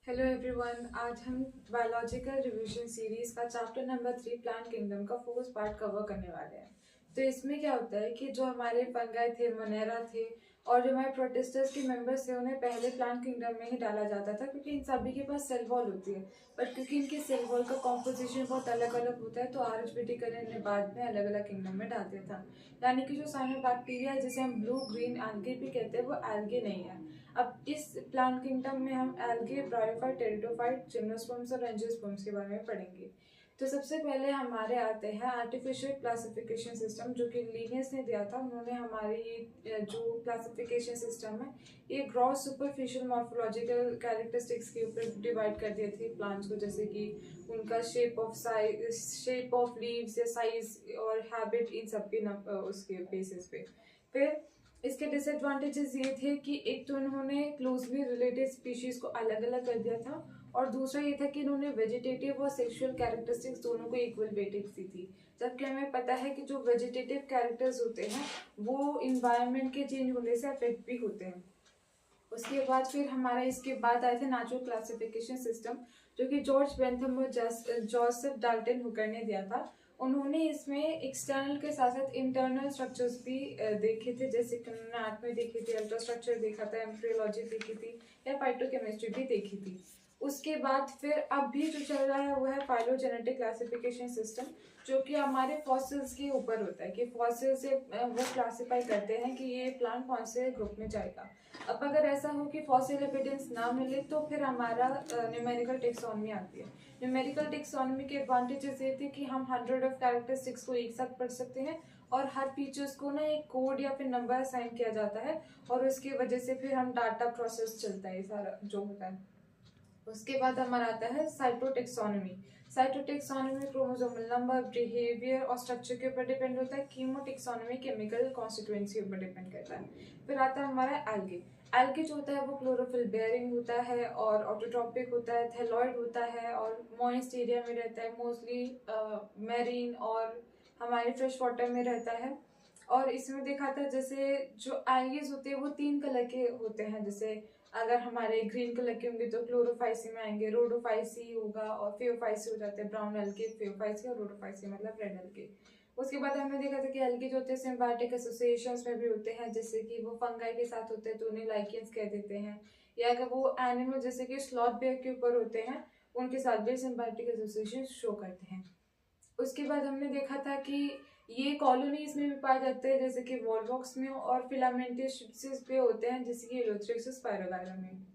Hello everyone, आज हम biological revision series का चैप्टर नंबर 3 प्लांट किंगडम का फोर्थ पार्ट कवर करने वाले हैं। तो इसमें क्या होता है कि जो हमारे फंगाई थे, मोनेरा थे और जो हमारे प्रोटिस्टस के मेंबर्स थे उन्हें पहले प्लांट किंगडम में ही डाला जाता था क्योंकि इन सभी के पास सेल वॉल होती है। बट क्योंकि इनके सेल वॉल का कॉम्पोजिशन बहुत अलग अलग होता है तो आरएचबीटी करने ने बाद में अलग अलग किंगडम में डाल दिया था। यानी कि जो साइनोबैक्टीरिया है जिसे हम ब्लू ग्रीन एल्गे भी कहते हैं वो एल्गे नहीं है। अब इस प्लांट किंगडम में हम एल्गे, ब्रायोफाइट, टेरिडोफाइट, जिम्नोस्पर्म्स और एंजियोस्पर्म्स के बारे में पढ़ेंगे। तो सबसे पहले हमारे आते हैं आर्टिफिशियल क्लासिफिकेशन सिस्टम जो कि लीनियस ने दिया था। उन्होंने हमारी ये जो क्लासिफिकेशन सिस्टम है ये ग्रॉस सुपरफिशियल मॉर्फोलॉजिकल कैरेक्टरिस्टिक्स के ऊपर डिवाइड कर दिए थे प्लांट्स को, जैसे कि उनका शेप ऑफ लीव्स या साइज और हैबिट, इन सब के उसके बेसिस पे। फिर इसके डिसएडवांटेजेस ये थे कि एक तो इन्होंने क्लोजली रिलेटेड स्पीशीज को अलग अलग कर दिया था और दूसरा ये था कि इन्होंने वेजिटेटिव और सेक्सुअल कैरेक्टरिस्टिक्स दोनों को इक्वल वेटेज दी थी। जबकि हमें पता है कि जो वेजिटेटिव कैरेक्टर्स होते हैं वो इन्वायरमेंट के चेंज होने से अफेक्ट भी होते हैं। उसके बाद फिर हमारा इसके बाद आए थे नेचुरल क्लासिफिकेशन सिस्टम जो कि जॉर्ज बेंथम और जोसेफ डाल्टन हुकर ने दिया था। उन्होंने इसमें एक्सटर्नल के साथ साथ इंटरनल स्ट्रक्चर्स भी देखे थे, जैसे कि उन्होंने एटमी देखी थी, अल्ट्रास्ट्रक्चर देखा था, एम्ब्रियोलॉजी देखी थी या फाइटोकेमिस्ट्री भी देखी थी। उसके बाद फिर अब भी जो चल रहा है वो है फाइलोजेनेटिक क्लासिफिकेशन सिस्टम जो कि हमारे फॉसिल्स के ऊपर होता है कि फॉसिल से वो क्लासिफाई करते हैं कि ये प्लांट कौन से ग्रुप में जाएगा। अब अगर ऐसा हो कि फॉसिल एविडेंस ना मिले तो फिर हमारा न्यूमेरिकल टेक्सोनॉमी आती है। न्यूमेरिकल टेक्सोनॉमी के एडवांटेजेस ये थे कि हम 100 ऑफ कैरेक्टरिस्टिक्स को एक साथ पढ़ सकते हैं और हर फीचर्स को ना एक कोड या फिर नंबर असाइन किया जाता है और उसकी वजह से फिर हम डाटा प्रोसेस चलता है सारा जो होता है। उसके बाद हमारा आता है cytotaxonomy. Cytotaxonomy chromosomal number, behaviour और स्ट्रक्चर के ऊपर डिपेंड होता है। कीमोटेक्सोनॉमी केमिकल कॉन्स्टिट्यूएंसी के ऊपर डिपेंड करता है। फिर आता है हमारा एल्गे। एल्गे जो होता है वो क्लोरोफिल बेयरिंग होता है और ऑटोट्रॉपिक होता है, थैलॉइड होता है और मॉइस्ट एरिया में रहता है, मोस्टली मैरीन और हमारे फ्रेश वाटर में रहता है। और इसमें देखा था जैसे जो एल्गेज होते हैं वो 3 कलर के होते हैं। जैसे अगर हमारे ग्रीन कलर के होंगे तो क्लोरोफाइसी में आएंगे, रोडोफाइसी होगा और फेओफाइसी हो जाते हैं, ब्राउन एल्गे, फेओफाइसी और रोडोफाइसी मतलब रेड एल्गे। उसके बाद हमने देखा था कि एल्गे जो होते हैं सिम्बायोटिक एसोसिएशंस में भी होते हैं, जैसे कि वो फंगाई के साथ होते हैं तो उन्हें लाइकेंस कह देते हैं, या अगर वो एनिमल जैसे कि स्लॉथ बेयर के ऊपर होते हैं उनके साथ भी सिम्बायोटिक एसोसिएशन शो करते हैं। उसके बाद हमने देखा था कि ये कॉलोनीज में भी पाए जाते हैं, जैसे कि वॉलवॉक्स में और फिलामेंटेशियस पे होते हैं, जैसे कि एलोथ्रिक्स स्पाइरोगाइरा में।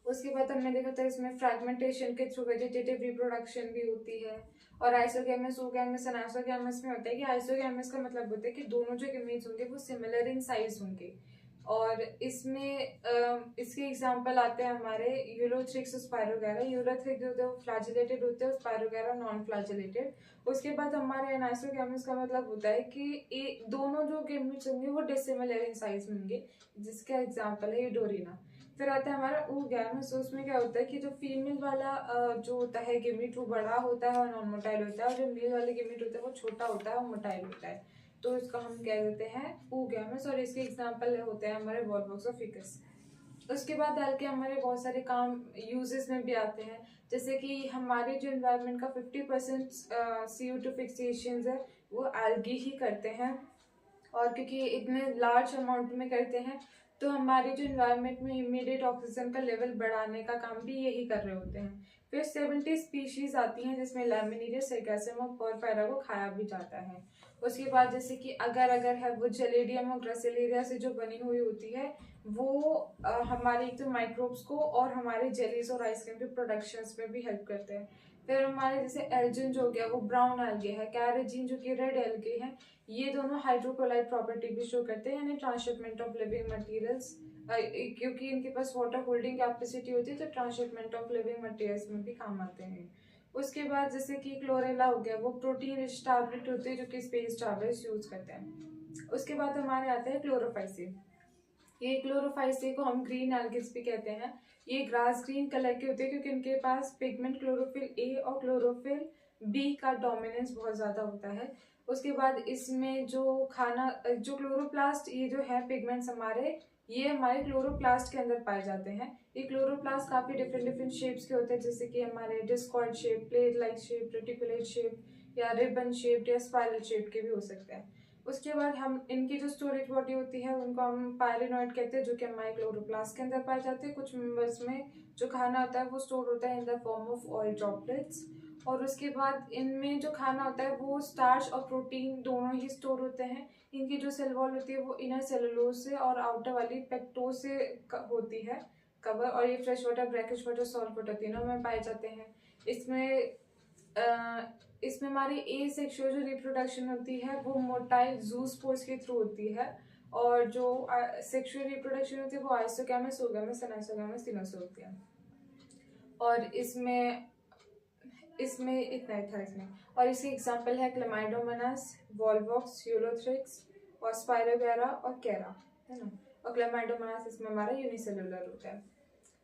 उसके बाद हमने देखा था इसमें फ्रैगमेंटेशन के थ्रू वेजिटेटिव रिप्रोडक्शन भी होती है। और आइसोगैमस, ओगैमस एंड आइसोगैमस में होता है कि आइसोगैमस का मतलब होता है कि दोनों जो गेमीट्स होंगे वो सिमिलर इन साइज होंगे। और इसमें इसके एग्जांपल आते हैं हमारे यूरोथ्रिक्स स्पाइरोगैरा। यूरोथ्रिक्स जो होते हैं वो फ्लैजिलेटेड होते हैं, स्पाइरोगैरा नॉन फ्लैजिलेटेड। उसके बाद हमारे एनाइसोगैमस का मतलब होता है कि दोनों जो गेमीट्स होंगे वो डिसिमिलर इन साइज में होंगे, जिसका एग्जांपल है यूडोरिना। फिर आता है हमारा oogamous। उसमें क्या होता है कि जो फीमेल वाला जो होता है गेमीट वो बड़ा होता है और नॉन मोटाइल होता है, और जो मेल वाले गेमीट होता है वो छोटा होता है और मोटाइल होता है। तो इसका हम कह देते हैं oogamous और इसके एग्जांपल होते हैं हमारे वॉलवॉक्स और फिकस। उसके बाद डाल के हमारे बहुत सारे काम यूजेस में भी आते हैं, जैसे कि हमारे जो इन्वायरमेंट का 50% CO2 फिक्सेशन है वो एल्गी ही करते हैं। और क्योंकि इतने लार्ज अमाउंट में करते हैं तो हमारे जो इन्वायरमेंट में इमीडिएट ऑक्सीजन का लेवल बढ़ाने का काम भी यही कर रहे होते हैं। फिर 70 स्पीशीज आती हैं जिसमें लैमिनिरिया, सरगैसम और पोरफेरा को खाया भी जाता है। उसके बाद जैसे कि अगर अगर है वो जेलेडियम और ग्रासिलेरिया से जो बनी हुई होती है वो हमारे एक तो माइक्रोब्स को और हमारे जेलीज और आइसक्रीम के प्रोडक्शंस में भी हेल्प करते हैं। फिर हमारे जैसे एल्जिन जो हो गया वो ब्राउन एल्गे है, कैरेजीन जो कि रेड एल्गे है, ये दोनों हाइड्रोक्लोराइड प्रॉपर्टी भी शो करते हैं, यानी ट्रांसशिपमेंट ऑफ लिविंग मटेरियल्स। क्योंकि इनके पास वाटर होल्डिंग कैपेसिटी होती है तो ट्रांसशिपमेंट ऑफ लिविंग मटेरियल्स में भी काम आते हैं। उसके बाद जैसे कि क्लोरेला हो गया, वो प्रोटीन रिच टैबलेट होती है जो कि स्पेस ट्रैवलर्स यूज करते हैं। उसके बाद हमारे आते हैं क्लोरोफाइसी। ये क्लोरोफाइसी को हम ग्रीन एल्गिस भी कहते हैं। ये ग्रास ग्रीन कलर के होते हैं क्योंकि इनके पास पिगमेंट क्लोरोफिल ए और क्लोरोफिल बी का डोमिनेंस बहुत ज्यादा होता है। उसके बाद इसमें जो खाना जो क्लोरोप्लास्ट ये जो है पिगमेंट्स हमारे ये हमारे क्लोरोप्लास्ट के अंदर पाए जाते हैं। ये क्लोरोप्लास्ट काफी डिफरेंट डिफरेंट शेप्स के होते हैं, जैसे कि हमारे discoid shape, plate like shape, reticulate shape या रिबन शेप या स्पाइरल शेप के भी हो सकते हैं। उसके बाद हम इनकी जो स्टोरेज बॉडी होती है उनको हम पायरेनॉइड कहते हैं, जो कि हमारे क्लोरोप्लास्ट के अंदर पाए जाते हैं। कुछ मेंबर्स में जो खाना होता है वो स्टोर होता है in the form of oil droplets. और उसके बाद इनमें जो खाना होता है वो स्टार्च और प्रोटीन दोनों ही स्टोर होते हैं। इनकी जो सेल वॉल होती है वो इनर सेलुलोज से और आउटर वाली पेक्टोज से होती है कवर, और ये fresh water, brackish water, salt water तीनों में पाए जाते हैं। इसमें हमारी ए सेक्सुअल जो रिप्रोडक्शन होती है वो मोटाइल जूस्पोर्स के थ्रू होती है, और जो सेक्सुअल रिप्रोडक्शन होती है वो आइसोगैमस, ओगैमस, अनाइसोगैमस तीनों से होती है। और इसमें इतना ही था इसमें। और इसके एग्जाम्पल है क्लेमाइडोमोनास, वॉल्वॉक्स, यूलोथ्रिक्स और स्पाइरोगैरा और कैरा, है ना। और क्लेमाइडोमोनास इसमें हमारा यूनिसेलुलर होता है।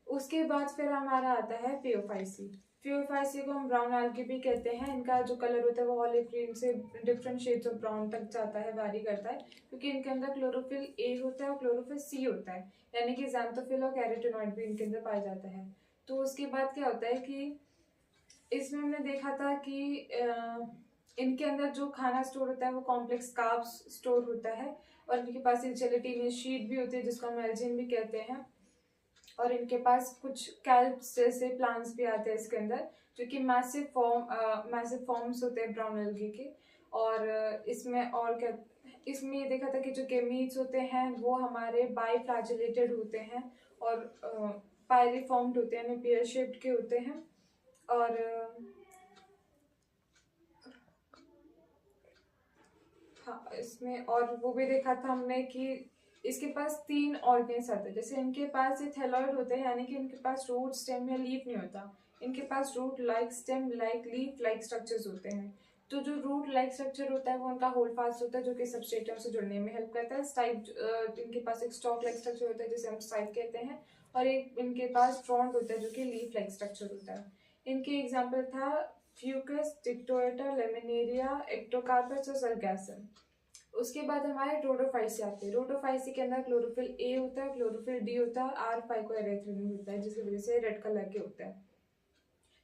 उसके बाद फिर हमारा आता है पियोफाइसी। पियोफाइसी को हम ब्राउन algae भी कहते हैं। इनका जो कलर होता है वो ऑलिव ग्रीन से डिफरेंट शेड्स ऑफ ब्राउन तक जाता है, वैरी करता है, क्योंकि इनके अंदर क्लोरोफिल ए होता है और क्लोरोफिल सी होता है, यानी कि ज़ैंथोफिल और कैरोटीनॉइड भी इनके अंदर पाया जाता है। तो उसके बाद क्या होता है कि इसमें हमने देखा था कि इनके अंदर जो खाना स्टोर होता है वो कॉम्प्लेक्स कार्ब्स स्टोर होता है, और इनके पास एक जेलेटिनस शीट भी होती है जिसको हम एल्जिन भी कहते हैं। और इनके पास कुछ कैल्प्स जैसे प्लांट्स भी आते हैं इसके अंदर, जो कि मैसिव फॉर्म्स होते हैं ब्राउन एल्गी के। और इसमें और क्या, इसमें ये देखा था कि जो गेमीट्स होते हैं वो हमारे बाइफ्लैजिलेटेड होते हैं और पायरिफॉर्म्ड होते हैं, यानी पेयर शेप्ड के होते हैं। और हाँ, इसमें और वो भी देखा था हमने कि इसके पास 3 ऑर्गेन्स आते हैं। जैसे इनके पास ये थैलॉइड होते हैं, यानी कि इनके पास रूट, स्टेम या लीफ नहीं होता। इनके पास root like, stem like, leaf like structures होते हैं। तो जो रूट लाइक स्ट्रक्चर होता है वो उनका होल्ड फास्ट होता है, जो कि सबस्ट्रेटम से जुड़ने में हेल्प करता है। स्टाइप इनके पास एक स्टॉक लाइक स्ट्रक्चर होता है जिसे हम स्टाइप कहते हैं, और एक इनके पास फ्रॉन्ट होता है जो कि लीफ लाइक स्ट्रक्चर होता है। इनके एग्जाम्पल था फ्यूकस, डिक्टोएटा, लेमिनेरिया, एक्टोकार्पस और सरगैसम। उसके बाद हमारे रोडोफाइसी आते हैं। रोडोफाइसी के अंदर क्लोरोफिल ए होता है, क्लोरोफिल डी होता है, आर फाइकोएरिथ्रिन होता है, जिसकी वजह से रेड कलर के होता है।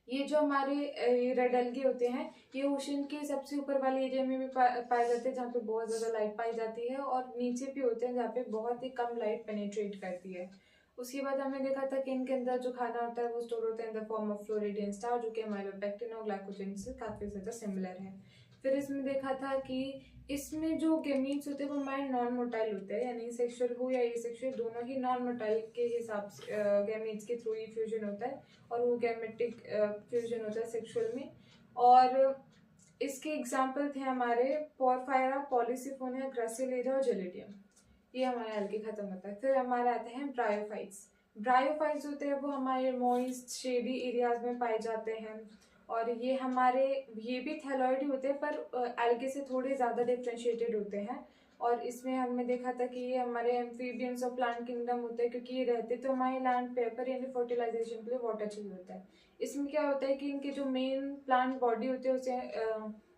ये जो हमारे रेड एल्गे होते हैं ये ओशन के सबसे ऊपर वाले एरिया में भी पाए जाते हैं, जहाँ पे बहुत ज्यादा लाइट पाई जाती है, और नीचे भी होते हैं जहाँ पे बहुत ही कम लाइट पेनिट्रेट करती है। उसके बाद हमने देखा था कि इनके अंदर जो खाना होता है वो स्टोर होता है in the form of floridean star, जो कि हमारे पेक्टिन और ग्लाइकोजन से काफी ज्यादा सिमिलर है। फिर इसमें देखा था कि इसमें जो गेमीट्स होते हैं वो हमारे नॉन मोटाइल होते हैं, यानी सेक्सुअल हो या एसेक्सुअल दोनों ही नॉन मोटाइल के हिसाब से गेमीट्स के थ्रू ही फ्यूजन होता है, और वो गैमेटिक फ्यूजन होता है सेक्सुअल में। और इसके एग्जाम्पल थे हमारे पोरफायरा, पॉलीसिफोनिया, ग्रासिलेरा और जेलिडियम। ये हमारे एल्गे खत्म होता है। फिर हमारे आते हैं ब्रायोफाइट्स। ब्रायोफाइट्स होते हैं वो हमारे मॉइस्ट शेडी एरियाज में पाए जाते हैं, और ये भी थैलॉइड ही होते हैं पर एल्गे से थोड़े ज़्यादा डिफ्रेंशिएटेड होते हैं। और इसमें हमने देखा था कि ये हमारे एम्फीबियंस और प्लांट किंगडम होते हैं, क्योंकि ये रहते तो हमारे लैंड पे पर यानी फर्टिलाइजेशन के लिए वाटर चाहिए होता है। इसमें क्या होता है कि इनके जो मेन प्लांट बॉडी होती है उसे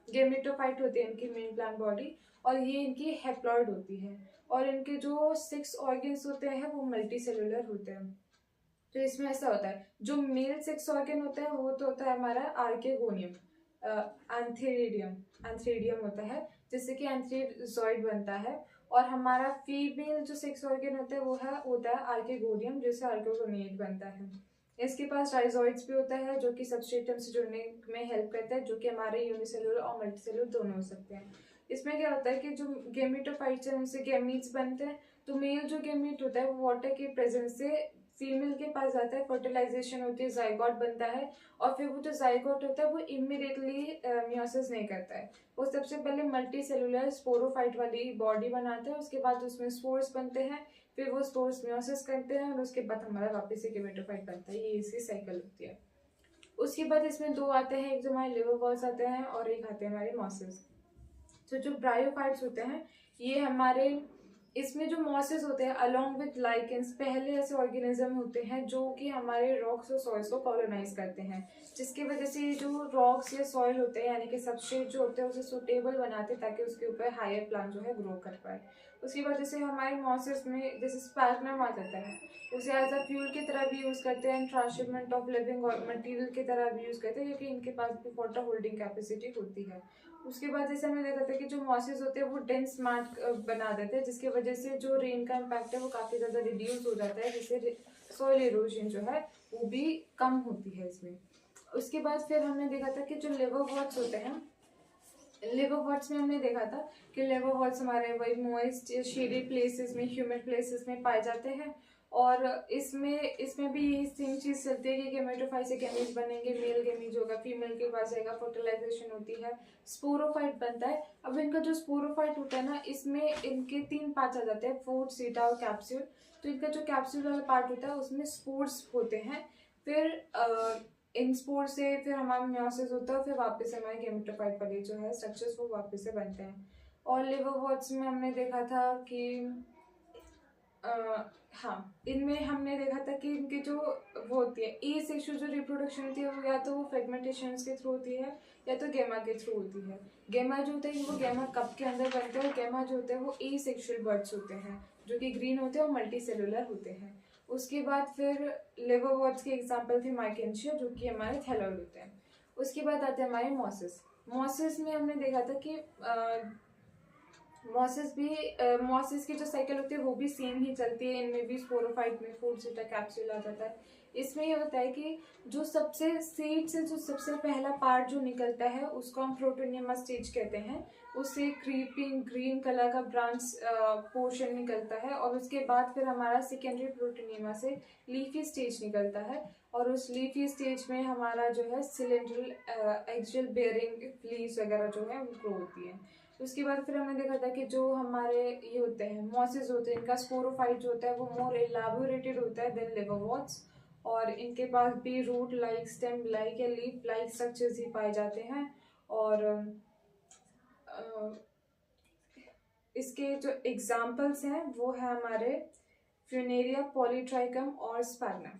गेमेटोफाइट होती है इनकी मेन प्लांट बॉडी, और ये इनकी हेप्लॉइड होती है। और इनके जो 6 ऑर्गन्स होते हैं वो मल्टी सेलुलर होते हैं। तो इसमें ऐसा होता है, जो मेल 6 ऑर्गन होता है वो तो होता है हमारा आर्केगोनियम, एंथ्रेडियम होता है, जिससे कि एंथ्रीजॉइड बनता है। और हमारा फीमेल जो 6 ऑर्गन होता है आर्केगोनियम, जिससे आर्केगोनिएट बनता है। इसके पास राइजोइड्स भी होता है जो कि सबस्ट्रेटम से जुड़ने में हेल्प करता है, जो कि हमारे यूनिसेलुलर और मल्टीसेलुलर दोनों हो सकते हैं। इसमें क्या होता है कि जो गेमेटोफाइट्स हैं उनसे गैमीट्स बनते हैं। तो मेल जो गैमीट होता है वो वाटर के प्रेजेंस से फीमेल के पास जाता है, फर्टिलाइजेशन होती है, जाइगोट बनता है, और फिर वो जो जाइगोट होता है वो इमीडिएटली मियोसिस नहीं करता है। वो सबसे पहले मल्टी सेलुलर स्पोरोफाइट वाली बॉडी बनाता है, उसके बाद उसमें स्पोर्स बनते हैं, फिर वो स्पोर्स मियोसिस करते हैं, और उसके बाद हमारा वापस से गेमेटोफाइट बनता है। ये इसकी साइकिल होती है। उसके बाद इसमें 2 आते हैं, एक जो हमारे लिवर बॉल्स आते हैं और एक आते हैं हमारे मॉसेस। तो जो ब्रायोफाइट्स होते हैं ये हमारे, इसमें जो मॉसेस होते हैं अलोंग विद लाइकेंस पहले ऐसे ऑर्गेनिज्म होते हैं जो कि हमारे रॉक्स और सॉइल्स को कॉलोनाइज करते हैं, जिसकी वजह से जो रॉक्स या सॉइल होते हैं यानी कि सबस्ट्रेट जो होते हैं उसे सुटेबल बनाते हैं ताकि उसके ऊपर हायर प्लांट जो है ग्रो कर पाए। उसकी वजह से हमारे मॉसेस में जैसे स्पैग्नम आ जाता है, उसे एज अ फ्यूल की तरह भी यूज़ करते हैं, ट्रांसशिपमेंट ऑफ लिविंग मटेरियल की तरह भी यूज़ करते हैं, क्योंकि इनके पास भी वाटर होल्डिंग कैपेसिटी होती है। उसके बाद जैसे हमें देखा था कि जो मॉसेस होते हैं वो डेंस मैट बना देते हैं, जिसकी वजह से जो रेन का इम्पैक्ट है वो काफ़ी ज़्यादा रिड्यूस हो जाता है, जिससे सॉइल इरोजन जो है वो भी कम होती है इसमें। उसके बाद फिर हमने देखा था कि जो लिवरवॉर्ट्स होते हैं, लिवरवॉर्ट्स में हमने देखा था कि लिवरवॉर्ट्स हमारे वही मॉइस्ट शेडी प्लेसेस में, ह्यूमिड प्लेसेस में पाए जाते हैं। और इसमें भी यही सेम चीज़ चलती है कि गेमेटोफाइट से गैमीज बनेंगे, मेल गैमीज होगा, फीमेल के पास जाएगा, फर्टिलाइजेशन होती है, स्पोरोफाइट बनता है। अब इनका जो स्पोरोफाइट होता है ना, इसमें इनके 3 पार्ट्स आ जाते हैं, फोर, सीटा और कैप्सूल। तो इनका जो कैप्सूल वाला पार्ट होता है उसमें स्पोर्स होते हैं। फिर इन स्पोर से फिर हमारा म्योसिस होता है, फिर वापस से हमारे गेमेटोफाइट वाले जो है स्ट्रक्चर्स वो वापस से बनते हैं। और लिवरवॉर्ट्स में हमने देखा था कि हाँ, इनमें हमने देखा था कि इनके जो वो होती है ए सेक्सुअल जो रिप्रोडक्शन होती है वो या तो वो फ्रेगमेंटेशन के थ्रू होती है या तो गेमा के थ्रू होती है। गेमा जो होता है वो गेमा कप के अंदर बनते हैं, और गेमा जो होते हैं वो ए सेक्सुअल बर्ड्स होते हैं जो कि ग्रीन होते हैं और मल्टी सेलुलर होते हैं। उसके बाद फिर लिवरवॉर्ट्स के एग्जाम्पल थे माइकेंशिया जो कि हमारे थैलॉइड होते हैं। उसके बाद आते हैं हमारे मॉसेस। मॉसेस में हमने देखा था कि मॉसेस की जो साइकिल होती है वो भी सेम ही चलती है, इनमें भी स्पोरोफाइट में फूड सीटा कैप्सूल आ जाता है। इसमें ये होता है कि जो सबसे सीड से जो सबसे पहला पार्ट जो निकलता है उसको हम प्रोटोनियमा स्टेज कहते हैं। उससे क्रीपिंग ग्रीन कलर का ब्रांच पोर्शन निकलता है, और उसके बाद फिर हमारा सेकेंडरी प्रोटोनियमा से लीफी स्टेज निकलता है, और उस लीफी स्टेज में हमारा जो है सिलेंड्रल एक्सियल बेयरिंग लीव्स वगैरह जो है वो ग्रो होती है। उसके बाद फिर हमने देखा था कि जो हमारे ये होते हैं मॉसेस होते हैं, इनका स्पोरोफाइट जो होता है वो मोर एलाबोरेटेड होता है देन लिवरवॉर्ट्स, और इनके पास भी रूट लाइक, स्टेम लाइक या लीफ लाइक स्ट्रक्चर्स ही पाए जाते हैं। और इसके जो एग्जाम्पल्स हैं वो है हमारे फ्यूनेरिया, पॉलीट्राइकम और स्पैग्नम।